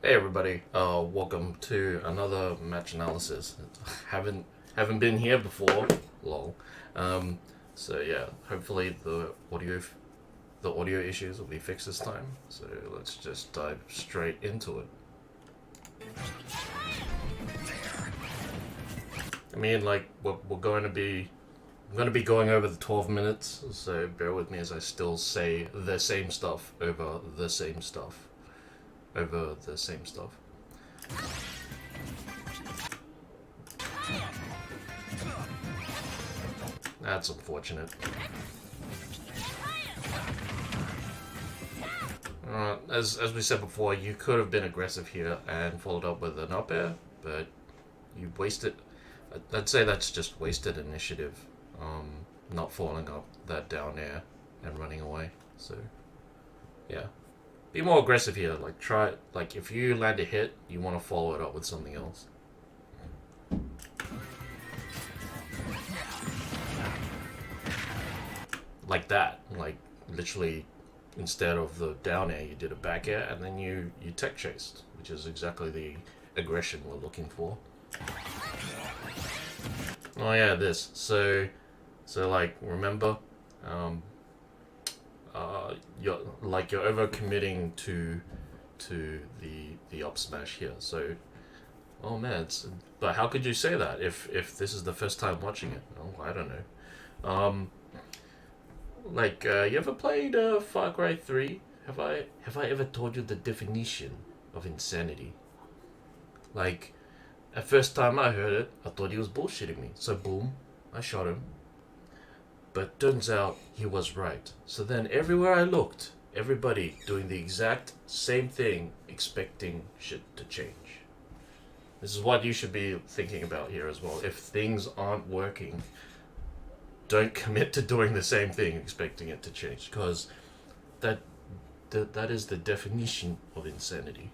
Hey everybody, welcome to another match analysis. Haven't been here before, lol. Um, so yeah, hopefully the audio issues will be fixed this time. So let's just dive straight into it. I mean, like we're going to be I'm going to be going over the 12 minutes, so bear with me as I still say the same stuff over the same stuff over the same stuff. That's unfortunate. As we said before, you could have been aggressive here and followed up with an up air, but you wasted. I'd say that's just wasted initiative. Not following up that down air and running away. So yeah, be more aggressive here. Like try. Like if you land a hit, you want to follow it up with something else. Like that. Like literally, instead of the down air, you did a back air, and then you tech chased, which is exactly the aggression we're looking for. Oh yeah, this. So like remember, um, you're over committing to the up smash here. So oh man, but how could you say that if this is the first time watching it? Oh, I don't know. You ever played Far Cry 3? Have I ever told you the definition of insanity? Like, at first time I heard it, I thought he was bullshitting me. So boom, I shot him. But turns out he was right. So then everywhere I looked, everybody doing the exact same thing, expecting shit to change. This is what you should be thinking about here as well. If things aren't working, don't commit to doing the same thing expecting it to change, because that that is the definition of insanity.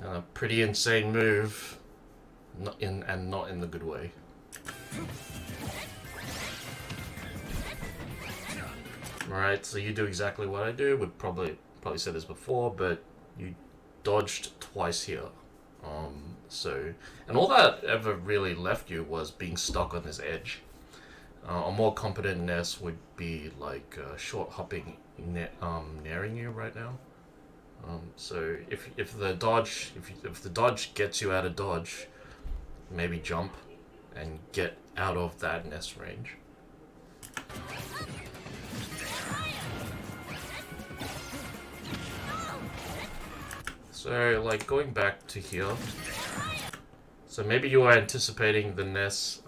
A pretty insane move, not in the good way. Alright, so you do exactly what I do. We've probably said this before, but you dodged twice here. So, and all that ever really left you was being stuck on this edge. A more competent Ness would be like short hopping, naring you right now. So if the dodge if the dodge gets you out of dodge, maybe jump and get out of that Ness range. So like going back to here. So maybe you were anticipating the Ness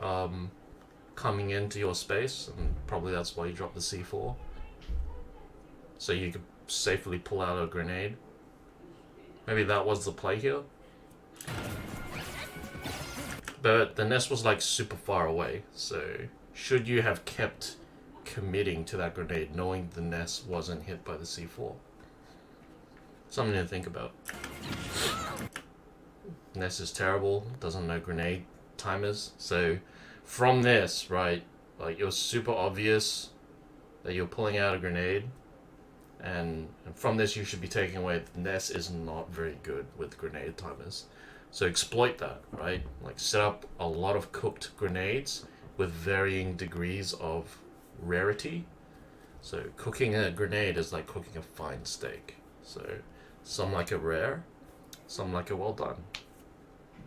coming into your space, and probably that's why you dropped the C4. So you could safely pull out a grenade. Maybe that was the play here. But the nest was like super far away, so should you have kept committing to that grenade knowing the nest wasn't hit by the C4? Something to think about. Nest is terrible, doesn't know grenade timers, so from this, right, like it was super obvious that you're pulling out a grenade, and from this you should be taking away that Ness is not very good with grenade timers. So exploit that, right? Like set up a lot of cooked grenades with varying degrees of rarity. So cooking a grenade is like cooking a fine steak. So some like it rare, some like it well done.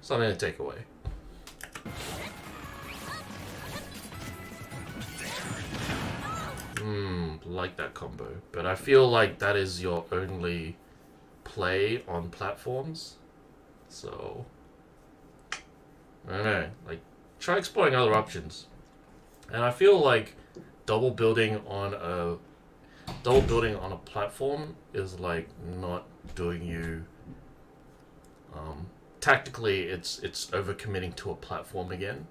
Something to take away. Like that combo. But I feel like that is your only play on platforms. So I don't know. Like try exploring other options. And I feel like double building on a double building on a platform is like not doing you tactically it's overcommitting to a platform again,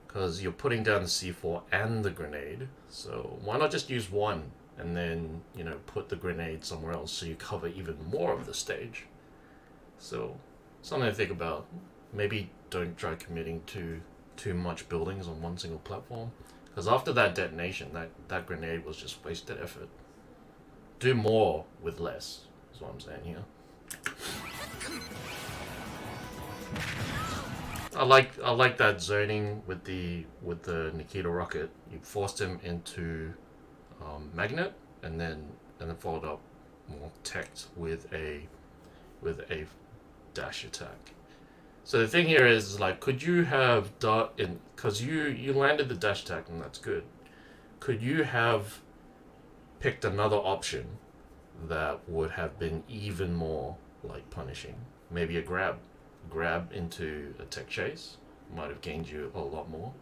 because you're putting down the C4 and the grenade. So why not just use one and then, put the grenade somewhere else so you cover even more of the stage? So something to think about. Maybe don't try committing to too much buildings on one single platform. Because after that detonation, that grenade was just wasted effort. Do more with less, is what I'm saying here. I like that zoning with the Nikita rocket. You forced him into magnet, and then followed up more teched with a dash attack. So the thing here is like, could you have done in because you landed the dash attack and that's good. Could you have picked another option that would have been even more like punishing? Maybe a grab into a tech chase might have gained you a lot more.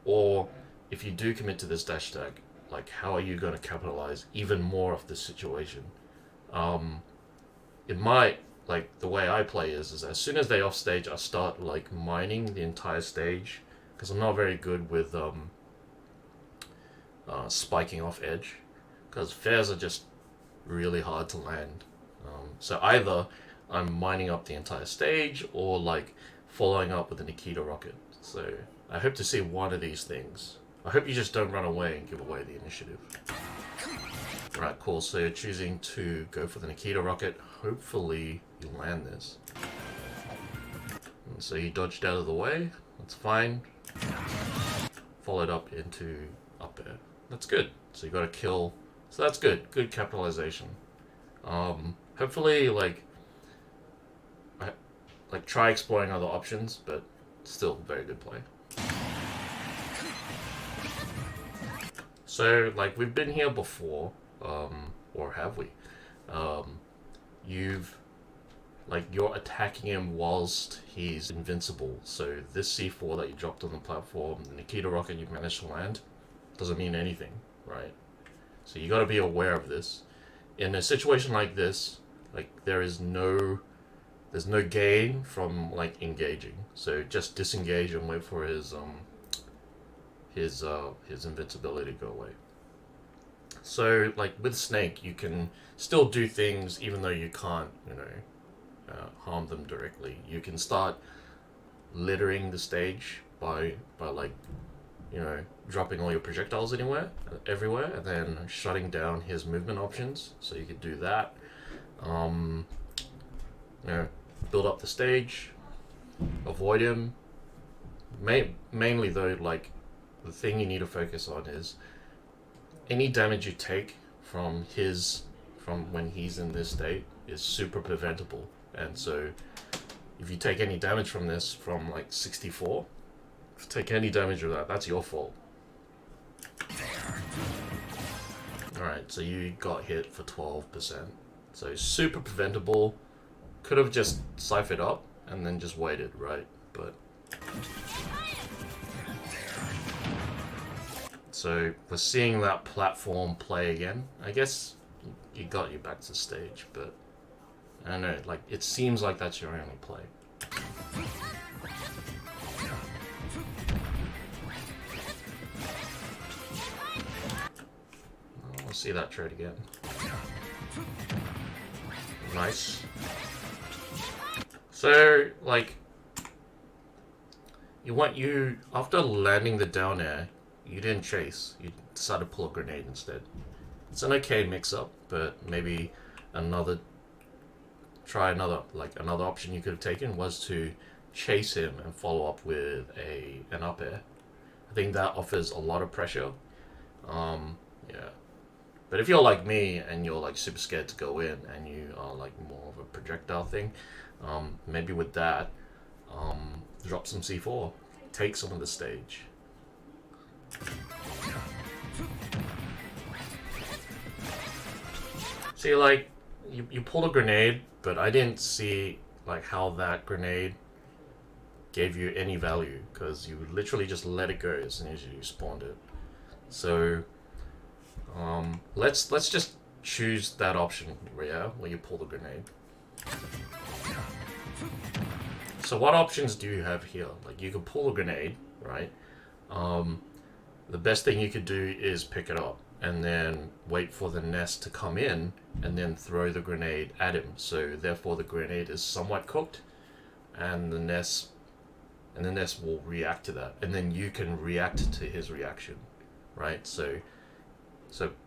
Or if you do commit to this dash attack, like how are you going to capitalize even more of this situation? It might, like the way I play is as soon as they off stage, I start like mining the entire stage because I'm not very good with spiking off edge because fares are just really hard to land. So either I'm mining up the entire stage or like following up with the Nikita rocket. So I hope to see one of these things. I hope you just don't run away and give away the initiative. Right, cool. So you're choosing to go for the Nikita rocket. Hopefully you land this. And so you dodged out of the way. That's fine. Followed up into up air. That's good. So you got a kill. So that's good. Good capitalization. Hopefully, like try exploring other options, but still very good play. So like we've been here before, or have we? You're attacking him whilst he's invincible. So this C4 that you dropped on the platform, the Nikita rocket you managed to land, doesn't mean anything, right? So you got to be aware of this. In a situation like this, like there's no gain from like engaging. So just disengage and wait for his invincibility to go away. So like with Snake, you can still do things even though you can't, harm them directly. You can start littering the stage by like, dropping all your projectiles everywhere, and then shutting down his movement options. So you could do that. Build up the stage, avoid him. Mainly though, like the thing you need to focus on is any damage you take from when he's in this state is super preventable. And so if you take any damage from this from like 64, if you take any damage of that, that's your fault. Alright, so you got hit for 12%. So super preventable. Could have just ciphered up and then just waited, right? But so we're seeing that platform play again. I guess you got you back to the stage, but I don't know, like it seems like that's your only play. I'll see that trade again. Nice. So, like, after landing the down air, you didn't chase. You decided to pull a grenade instead. It's an okay mix-up, but maybe another option you could have taken was to chase him and follow up with an up air. I think that offers a lot of pressure. Yeah. But if you're like me and you're like super scared to go in and you are like more of a projectile thing, maybe with that, drop some C4, take some of the stage. See, like, you pulled a grenade, but I didn't see like how that grenade gave you any value because you literally just let it go as soon as you spawned it. So let's just choose that option, yeah, where you pull the grenade. So what options do you have here? Like you can pull a grenade, right? The best thing you could do is pick it up and then wait for the nest to come in and then throw the grenade at him. So therefore the grenade is somewhat cooked and the nest and the nest will react to that, and then you can react to his reaction, right? So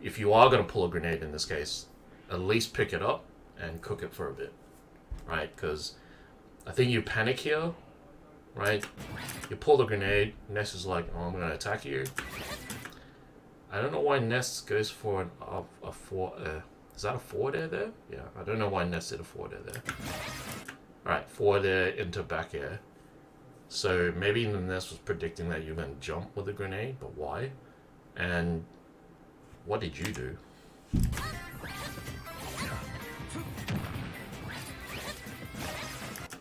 if you are going to pull a grenade in this case, at least pick it up and cook it for a bit, right? Because I think you panic here, right? You pull the grenade, Ness is like, oh, I'm going to attack you. I don't know why Ness goes for a four. Is that a forward air there? Yeah, I don't know why Ness did a forward air there. Alright, forward air into back air. So maybe the Ness was predicting that you're going to jump with a grenade, but why? And what did you do?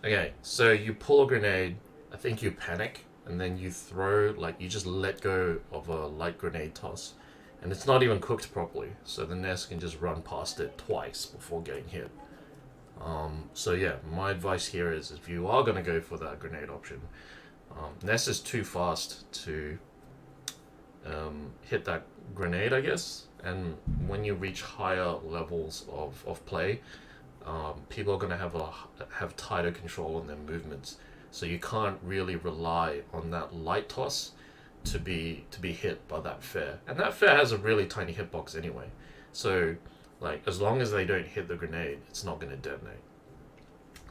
Okay, so you pull a grenade, I think you panic, and then you throw, like, you just let go of a light grenade toss. And it's not even cooked properly, so the Ness can just run past it twice before getting hit. So yeah, my advice here is if you are going to go for that grenade option, Ness is too fast to hit that grenade, I guess. And when you reach higher levels of play, people are going to have tighter control on their movements. So you can't really rely on that light toss to be hit by that fair. And that fair has a really tiny hitbox anyway. So like as long as they don't hit the grenade, it's not going to detonate.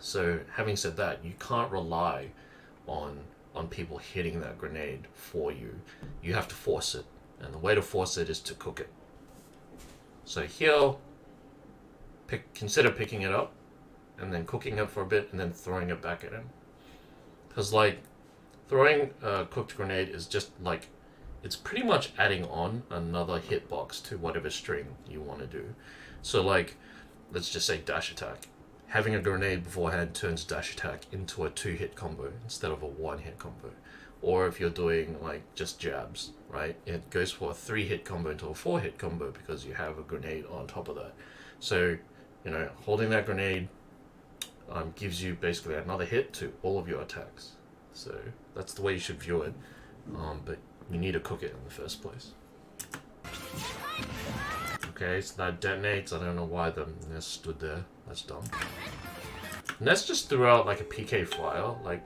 So having said that, you can't rely on people hitting that grenade for you. You have to force it. And the way to force it is to cook it. So here, consider picking it up and then cooking it for a bit and then throwing it back at him. Because like throwing a cooked grenade is just like, it's pretty much adding on another hitbox to whatever string you want to do. So like, let's just say dash attack. Having a grenade beforehand turns dash attack into a 2-hit combo instead of a 1-hit combo. Or if you're doing like just jabs, right? It goes for a 3-hit combo into a 4-hit combo because you have a grenade on top of that. So, you know, holding that grenade gives you basically another hit to all of your attacks. So that's the way you should view it. But you need to cook it in the first place. Okay, so that detonates. I don't know why the Ness stood there. That's dumb. Ness just threw out like a PK flyer. Like,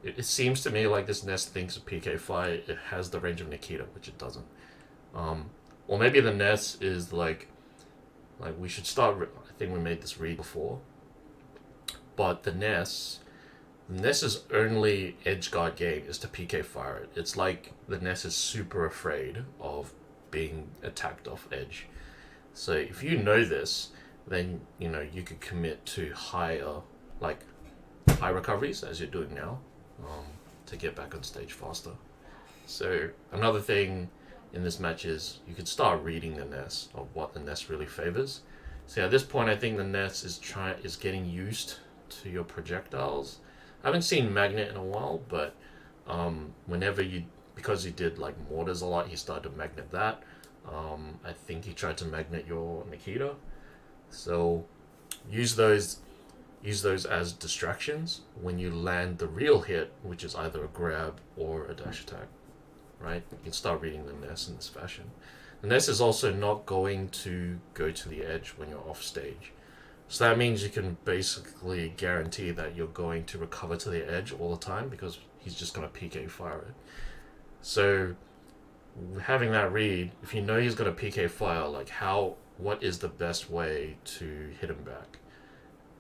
it seems to me like this Ness thinks a PK flyer it has the range of Nikita, which it doesn't. Or maybe the Ness is like we should start. I think we made this read before. But the Ness's only edge guard game is to PK fire it. It's like the Ness is super afraid of being attacked off edge. So if you know this, then you know you could commit to high recoveries as you're doing now, to get back on stage faster. So another thing in this match is you could start reading the Ness of what the Ness really favors. So at this point, I think the Ness is getting used to your projectiles. I haven't seen Magnet in a while, but because he did like mortars a lot, he started to magnet that. I think he tried to magnet your Nikita. So use those as distractions when you land the real hit, which is either a grab or a dash attack. Right? You can start reading the Ness in this fashion. The Ness is also not going to go to the edge when you're off stage. So that means you can basically guarantee that you're going to recover to the edge all the time because he's just going to PK fire it. So having that read, if you know he's going to PK fire, like what is the best way to hit him back?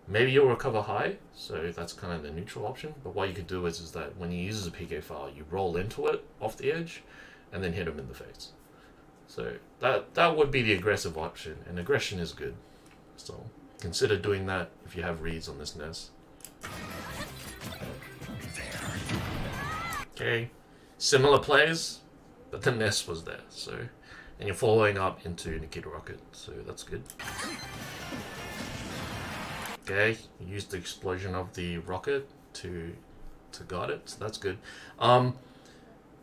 Maybe you'll recover high, so that's kind of the neutral option. But what you could do is that when he uses a PK fire, you roll into it off the edge and then hit him in the face. So that would be the aggressive option, and aggression is good. So consider doing that if you have reads on this Ness. Okay, similar plays, but the Ness was there. So, and you're following up into Nikita Rocket, so that's good. Okay, you used the explosion of the rocket to guard it, so that's good.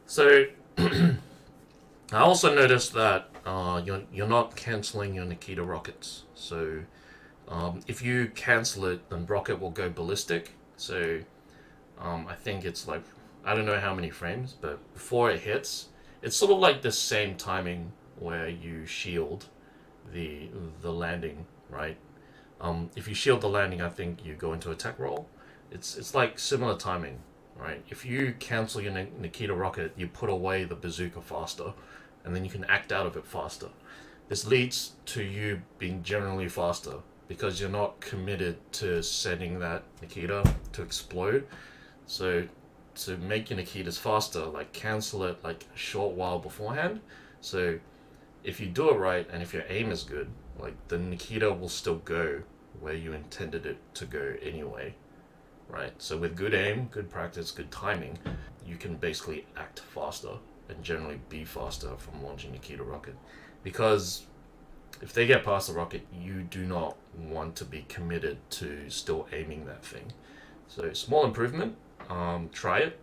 So I also noticed that you're not cancelling your Nikita rockets. So if you cancel it, then rocket will go ballistic. So I think it's like, I don't know how many frames, but before it hits, it's sort of like the same timing where you shield the landing, right? If you shield the landing, I think you go into attack roll. It's like similar timing, right? If you cancel your Nikita rocket, you put away the bazooka faster, and then you can act out of it faster. This leads to you being generally faster because you're not committed to setting that Nikita to explode. So to make your Nikitas faster, like cancel it like a short while beforehand. So if you do it right and if your aim is good, like the Nikita will still go where you intended it to go anyway, right? So with good aim, good practice, good timing, you can basically act faster and generally be faster from launching Nikita rocket. Because if they get past the rocket, you do not want to be committed to still aiming that thing. So small improvement, try it.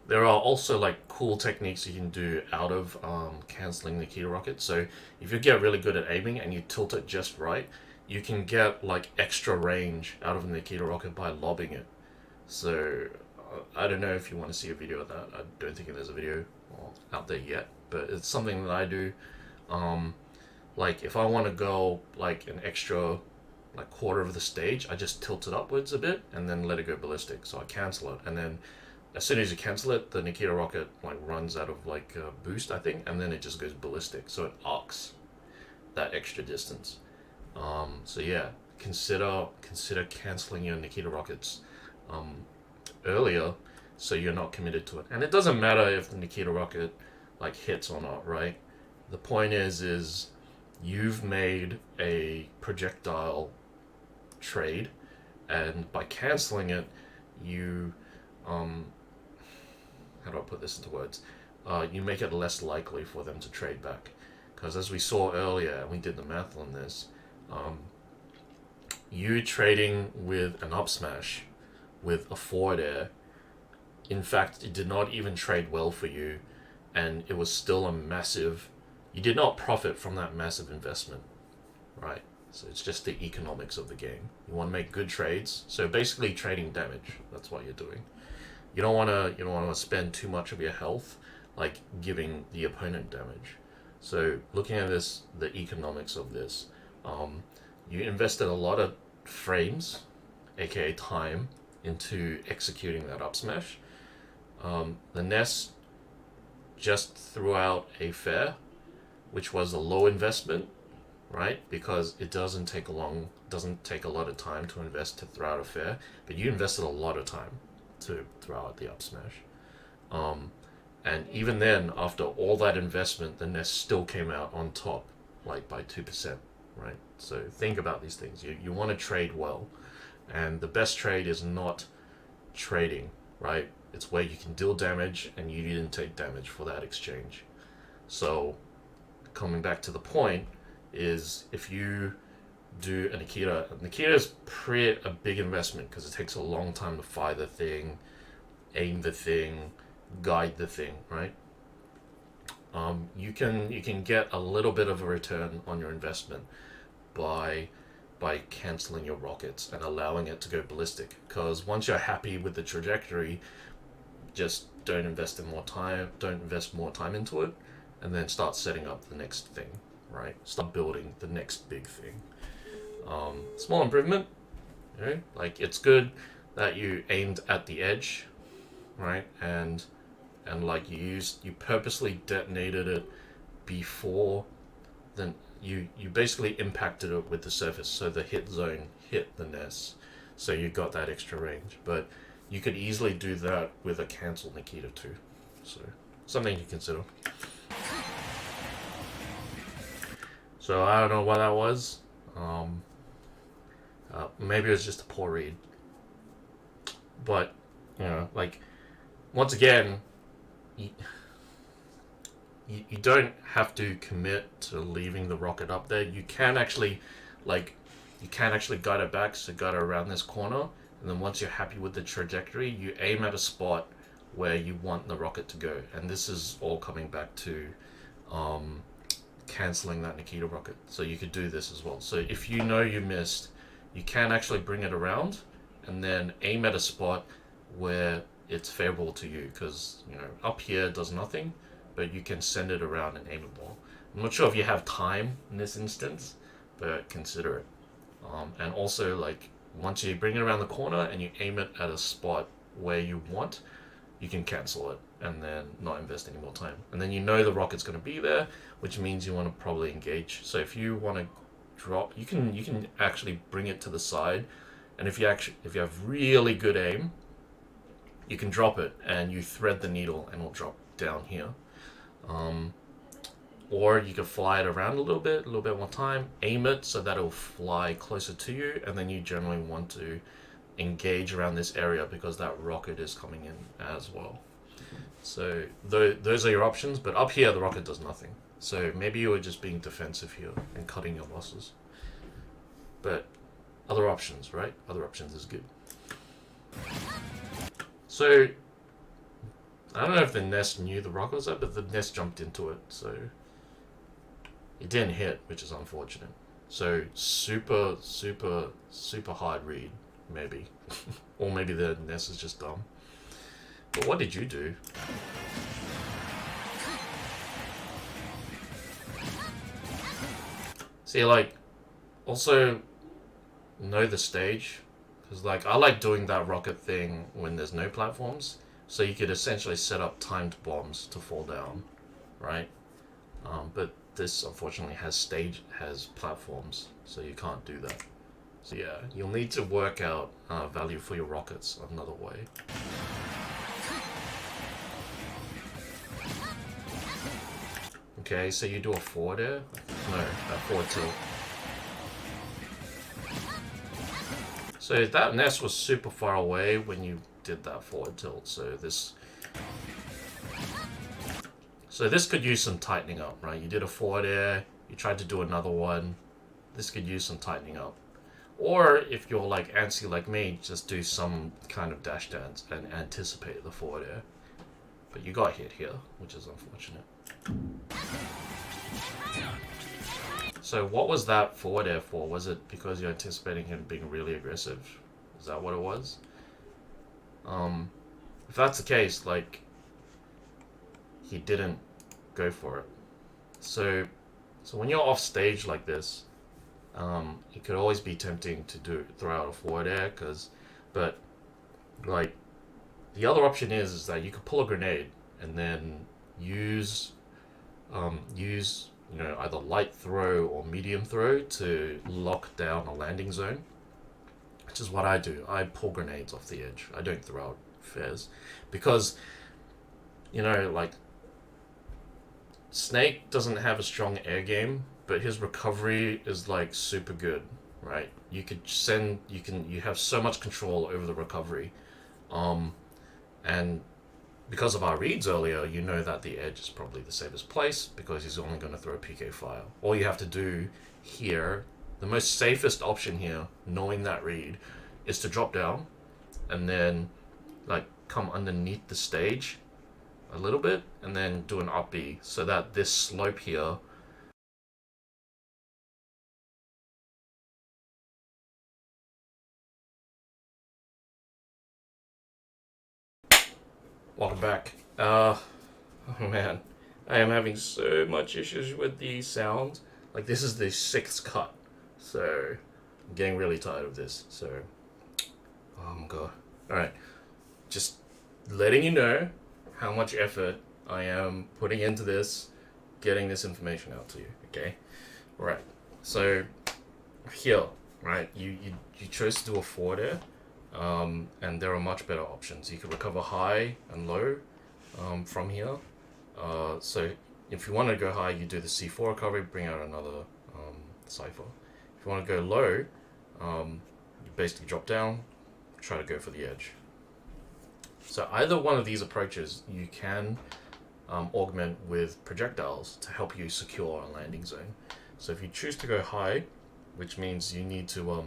There are also like cool techniques you can do out of canceling Nikita rocket. So if you get really good at aiming and you tilt it just right, you can get like extra range out of the Nikita rocket by lobbing it. So I don't know if you want to see a video of that. I don't think there's a video out there yet, but it's something that I do. Like if I want to go like an extra like quarter of the stage, I just tilt it upwards a bit and then let it go ballistic. So I cancel it, and then as soon as you cancel it, the Nikita rocket like runs out of like boost, I think, and then it just goes ballistic. So it arcs that extra distance. So yeah, consider canceling your Nikita rockets earlier, so you're not committed to it. And it doesn't matter if the Nikita rocket like hits or not, right? The point is you've made a projectile trade, and by canceling it, you how do I put this into words? You make it less likely for them to trade back, because as we saw earlier, and we did the math on this, you trading with an up smash with a forward air, in fact, it did not even trade well for you, and it was still a massive. You did not profit from that massive investment, right? So it's just the economics of the game. You want to make good trades. So basically, trading damage. That's what you're doing. You don't want to spend too much of your health, like giving the opponent damage. So looking at this, the economics of this, you invested a lot of frames, aka time, into executing that up smash. The Ness just threw out a fair, which was a low investment, right? Because it doesn't take a lot of time to invest to throw out a fair, but you invested a lot of time to throw out the up smash. And even then, after all that investment, the Nest still came out on top, like by 2%, right? So think about these things. You want to trade well, and the best trade is not trading, right? It's where you can deal damage and you didn't take damage for that exchange. So coming back to the point is, if you do a Nikita is a big investment because it takes a long time to fire the thing, aim the thing, guide the thing, right? You can get a little bit of a return on your investment by canceling your rockets and allowing it to go ballistic, because once you're happy with the trajectory, just don't invest more time into it, and then start setting up the next thing, right? Start building the next big thing. Small improvement, you know, like it's good that you aimed at the edge, right? And like you purposely detonated it before, then you basically impacted it with the surface, so the hit zone hit the nest, so you got that extra range. But you could easily do that with a cancel Nikita too, so something to consider. So I don't know what that was. Maybe it was just a poor read. But, you know, like, once again, you don't have to commit to leaving the rocket up there. You can actually guide it back, so guide it around this corner, and then once you're happy with the trajectory, you aim at a spot where you want the rocket to go. And this is all coming back to canceling that Nikita rocket. So you could do this as well. So if you know you missed, you can actually bring it around and then aim at a spot where it's favorable to you, because, you know, up here does nothing, but you can send it around and aim it more. I'm not sure if you have time in this instance, but consider it. And also, like, once you bring it around the corner and you aim it at a spot where you want, you can cancel it and then not invest any more time. And then you know the rocket's going to be there, which means you want to probably engage. So if you want to drop, you can actually bring it to the side, and if you have really good aim, you can drop it and you thread the needle and it'll drop down here. Or you can fly it around a little bit more time, aim it so that it'll fly closer to you, and then you generally want to engage around this area because that rocket is coming in as well. So those are your options, but up here the rocket does nothing. So maybe you were just being defensive here and cutting your losses. But other options, right? Other options is good. So I don't know if the nest knew the rocket was up, but the nest jumped into it, so it didn't hit, which is unfortunate. So super hard read, maybe. Or maybe the nest is just dumb. But what did you do? See, like, also know the stage. Because, like, I like doing that rocket thing when there's no platforms. So you could essentially set up timed bombs to fall down, right? But this, unfortunately, has platforms, so you can't do that. So yeah, you'll need to work out value for your rockets another way. Okay, so you do a forward air? No, a forward tilt. So that nest was super far away when you did that forward tilt, so this could use some tightening up, right? You did a forward air, you tried to do another one. This could use some tightening up. Or if you're like antsy like me, just do some kind of dash dance and anticipate the forward air. But you got hit here, which is unfortunate. So what was that forward air for? Was it because you're anticipating him being really aggressive? Is that what it was? If that's the case, like, he didn't go for it. So when you're off stage like this, it could always be tempting to throw out a forward air, but like the other option is that you could pull a grenade and then use either light throw or medium throw to lock down a landing zone, which is what I do. I pull grenades off the edge. I don't throw out fares because like Snake doesn't have a strong air game, but his recovery is like super good, right? You have so much control over the recovery, and because of our reads earlier, you know that the edge is probably the safest place because he's only going to throw a PK file. All you have to do here, the most safest option here, knowing that read, is to drop down and then like come underneath the stage a little bit and then do an up B so that this slope here Welcome back. Oh man, I am having so much issues with the sound. Like, this is the 6th cut, so I'm getting really tired of this. So, oh my god. Alright, just letting you know how much effort I am putting into this, getting this information out to you, okay? Right, so here, right, you chose to do a forward air. And there are much better options. You can recover high and low from here. So if you want to go high, you do the C4 recovery, bring out another cipher. If you want to go low, you basically drop down, try to go for the edge. So either one of these approaches you can augment with projectiles to help you secure a landing zone. So if you choose to go high, which means you need to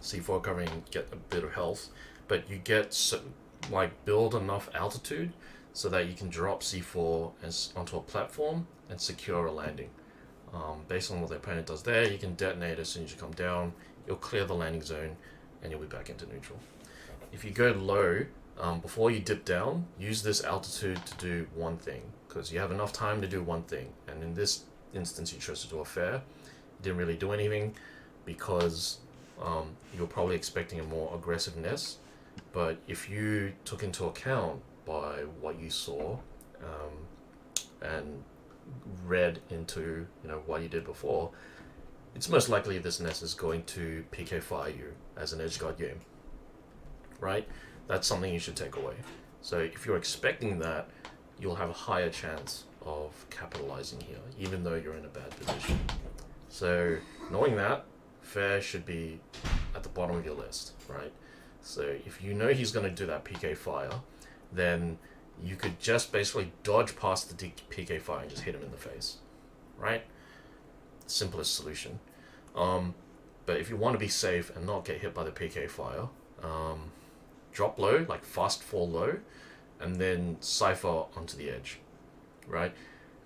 C4 covering, get a bit of health, but you get build enough altitude so that you can drop C4 onto a platform and secure a landing. Based on what the opponent does there, you can detonate as soon as you come down, you'll clear the landing zone and you'll be back into neutral. If you go low, before you dip down, use this altitude to do one thing, because you have enough time to do one thing. And in this instance, you chose to do a fair. You didn't really do anything because you're probably expecting a more aggressive nest, But if you took into account by what you saw, and read into what you did before, it's most likely this nest is going to PK fire you as an edge guard game, right? That's something you should take away. So if you're expecting that, you'll have a higher chance of capitalizing here, even though you're in a bad position. So knowing that, fair should be at the bottom of your list, right? So if you know he's going to do that PK fire, then you could just basically dodge past the PK fire and just hit him in the face, right? Simplest solution. But if you want to be safe and not get hit by the PK fire, drop low, like fast fall low, and then Cypher onto the edge, right?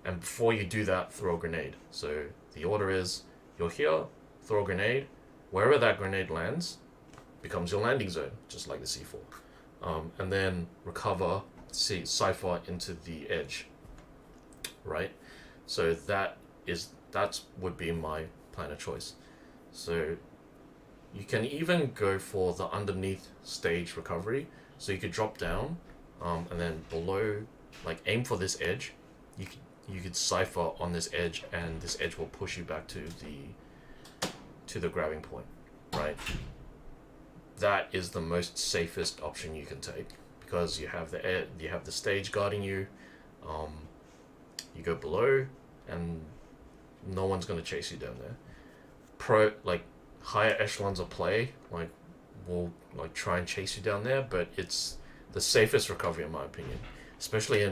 And before you do that, throw a grenade. So the order is, you're here, throw a grenade, wherever that grenade lands becomes your landing zone, just like the C4. And then recover, Cypher into the edge, right? So that would be my plan of choice. So you can even go for the underneath stage recovery. So you could drop down, and then below, like aim for this edge. You could Cypher on this edge, and this edge will push you back to the grabbing point, right? That is the most safest option you can take, because you have the stage guarding you. You go below, and no one's gonna chase you down there. Higher echelons of play will try and chase you down there, but it's the safest recovery in my opinion, especially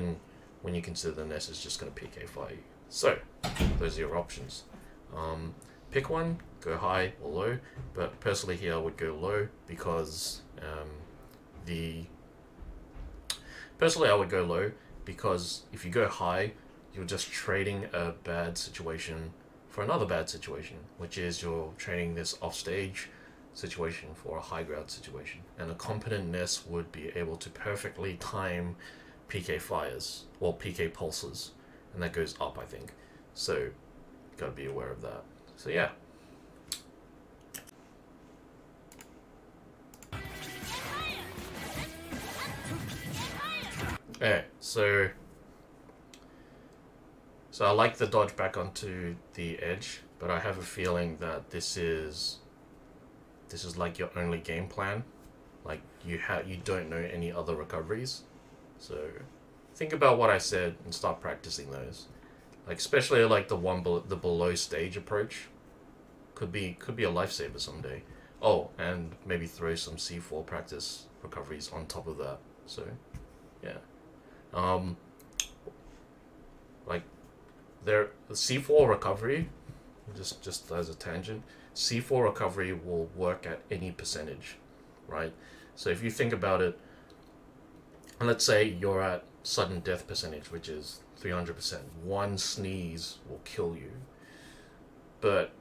when you consider the nest is just gonna PK fire you. So those are your options. Pick one, go high or low, but personally here I would go low because if you go high, you're just trading a bad situation for another bad situation, which is you're trading this offstage situation for a high ground situation. And a competent nest would be able to perfectly time PK fires, or PK pulses, and that goes up, I think. So, gotta be aware of that. So yeah. Okay, so I like the dodge back onto the edge, but I have a feeling that this is like your only game plan. Like you don't know any other recoveries. So think about what I said and start practicing those. Like especially like the below stage approach could be a lifesaver someday. Oh, and maybe throw some C4 practice recoveries on top of that. So yeah. The C4 recovery, just as a tangent, C4 recovery will work at any percentage, right? So if you think about it, let's say you're at sudden death percentage, which is 300%. One sneeze will kill you. But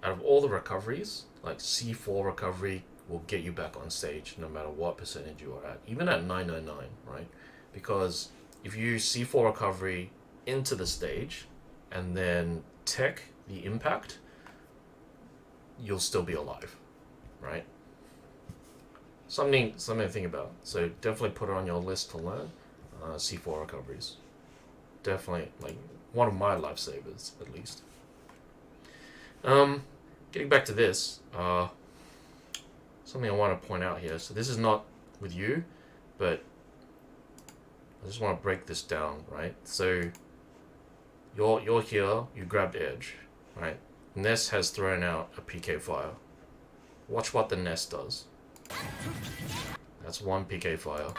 out of all the recoveries, like C4 recovery will get you back on stage no matter what percentage you are at, even at 999, right? Because if you C4 recovery into the stage and then tech the impact, you'll still be alive, right? Something to think about. So definitely put it on your list to learn. C4 recoveries, definitely like one of my lifesavers at least. Getting back to this, something I want to point out here. So this is not with you, but I just want to break this down, right? So you're here, you grabbed edge, right? Nest has thrown out a PK fire. Watch what the nest does. That's one PK fire.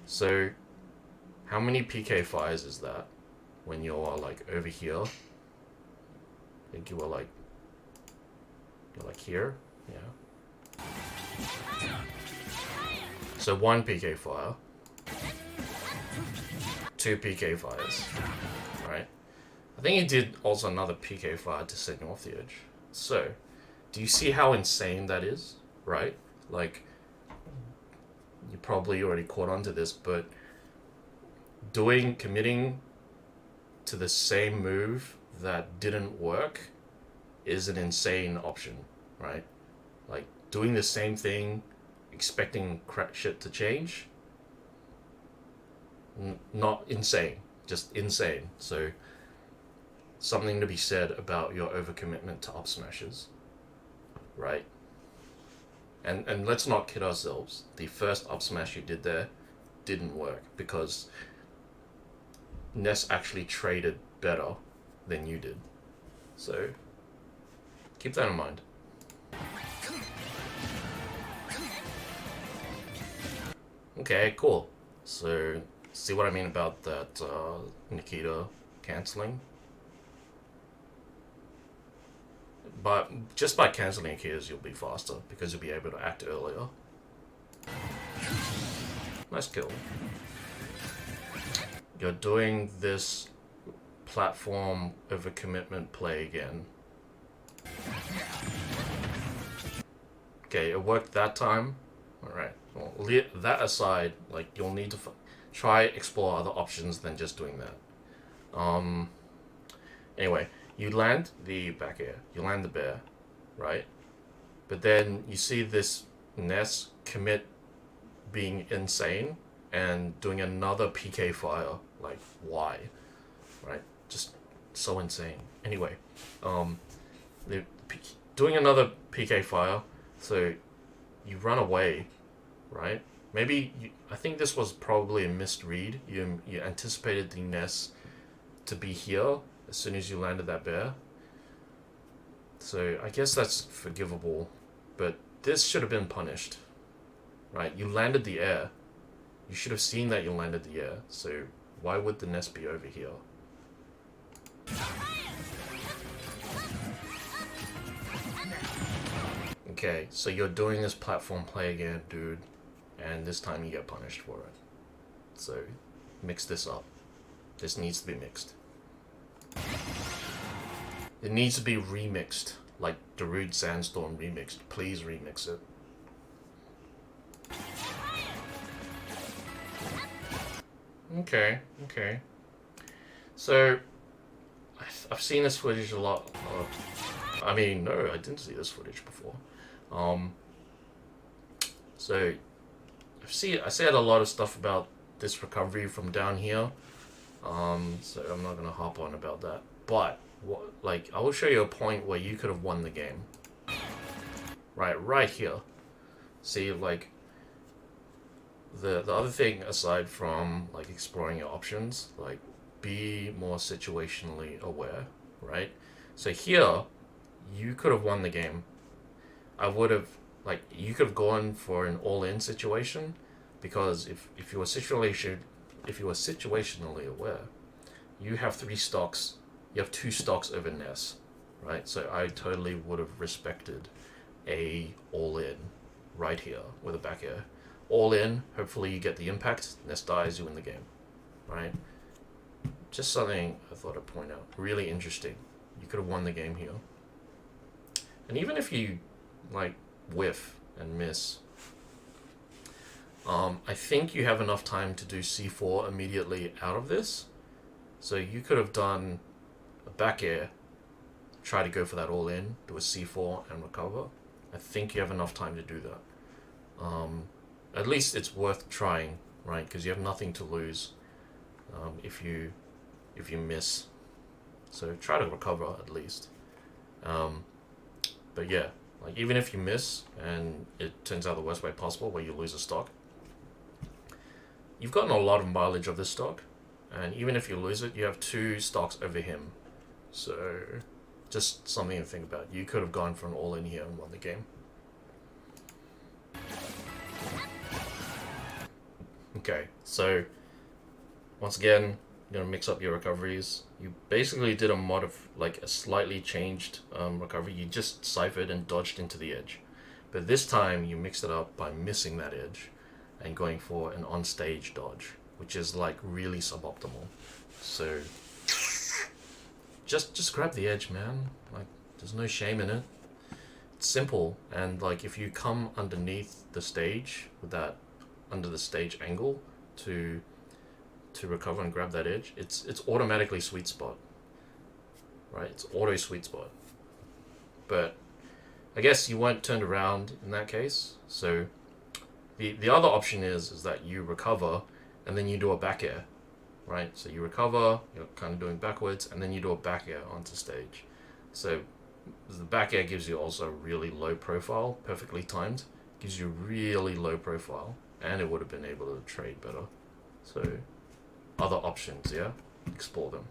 So how many PK fires is that when you're like over here? I think you're like here, yeah. So one PK fire, two PK fires, right? I think he did also another PK fire to send you off the edge. So, do you see how insane that is, right? Like, you probably already caught on to this, but committing to the same move that didn't work is an insane option, right? Like, doing the same thing expecting shit to change. Not insane, just insane. So something to be said about your overcommitment to up smashes, right? And let's not kid ourselves. The first up smash you did there didn't work because Ness actually traded better than you did. So keep that in mind. Okay, cool. So see what I mean about that Nikita canceling? But just by canceling Nikita's, you'll be faster because you'll be able to act earlier. Nice kill. You're doing this platform overcommitment play again. Okay, it worked that time. Alright, well, that aside, like, you'll need to try explore other options than just doing that. Anyway, you land the back air, you land the bear, right? But then you see this Ness commit being insane and doing another PK fire. Like, why? Right? Just so insane. Anyway, doing another PK fire, so you run away, right? Maybe I think this was probably a misread. You anticipated the Ness to be here as soon as you landed that bear. So I guess that's forgivable, but this should have been punished, right? You landed the air. You should have seen that you landed the air. So why would the Ness be over here? Okay, so you're doing this platform play again, dude, and this time you get punished for it. So mix this up. This needs to be mixed. It needs to be remixed, like Darude Sandstorm remixed. Please remix it. Okay. So, I've seen this footage a lot. I mean, no, I didn't see this footage before. So, I said a lot of stuff about this recovery from down here. So I'm not gonna hop on about that. But I will show you a point where you could have won the game. Right here. See, like, the other thing aside from like exploring your options, like, be more situationally aware, right? So here, you could have won the game. I would have, like, you could have gone for an all-in situation, because if you were situationally aware, you have 3 stocks. You have 2 stocks over Ness, right? So I totally would have respected a all-in right here with a back air. All in, hopefully you get the impact, Ness dies, you win the game, right? Just something I thought I'd point out. Really interesting. You could have won the game here. And even if you, like, whiff and miss, I think you have enough time to do C4 immediately out of this. So you could have done a back air, try to go for that all in, do a C4 and recover. I think you have enough time to do that. At least it's worth trying, right? Because you have nothing to lose if you miss. So try to recover at least. But yeah, like, even if you miss and it turns out the worst way possible, where you lose a stock, you've gotten a lot of mileage of this stock, and even if you lose it, you have 2 stocks over him. So just something to think about. You could have gone for an all-in here and won the game. Okay, so once again, you're gonna mix up your recoveries. You basically did a mod of, like, a slightly changed recovery. You just ciphered and dodged into the edge, but this time you mixed it up by missing that edge and going for an on-stage dodge, which is, like, really suboptimal. So just grab the edge, man. Like, there's no shame in it. It's simple, and, like, if you come underneath the stage with that under the stage angle to recover and grab that edge, it's automatically sweet spot, right? It's auto sweet spot. But I guess you weren't turned around in that case, so The other option is that you recover and then you do a back air, right? So you recover, you're kind of doing backwards, and then you do a back air onto stage. So the back air gives you also really low profile, perfectly timed, gives you really low profile, and it would have been able to trade better. So other options, yeah, explore them.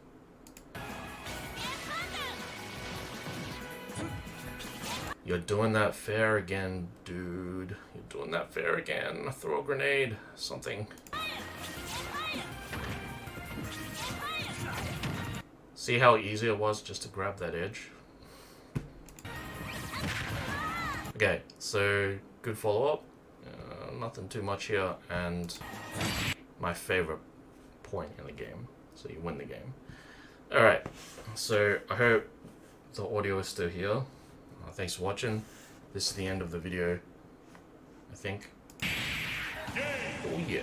You're doing that fair again, dude. You're doing that fair again. Throw a grenade, something. See how easy it was just to grab that edge? Okay, so good follow-up. Nothing too much here, and my favorite point in the game. So you win the game. Alright, so I hope the audio is still here. Thanks for watching. This is the end of the video, I think. Oh yeah.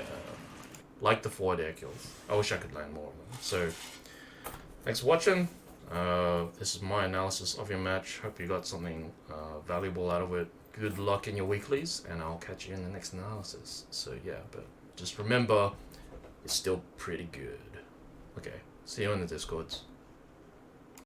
Like the forward air kills. I wish I could land more of them. So, thanks for watching. This is my analysis of your match. Hope you got something valuable out of it. Good luck in your weeklies, and I'll catch you in the next analysis. So yeah, but just remember, it's still pretty good. Okay, see you in the Discords.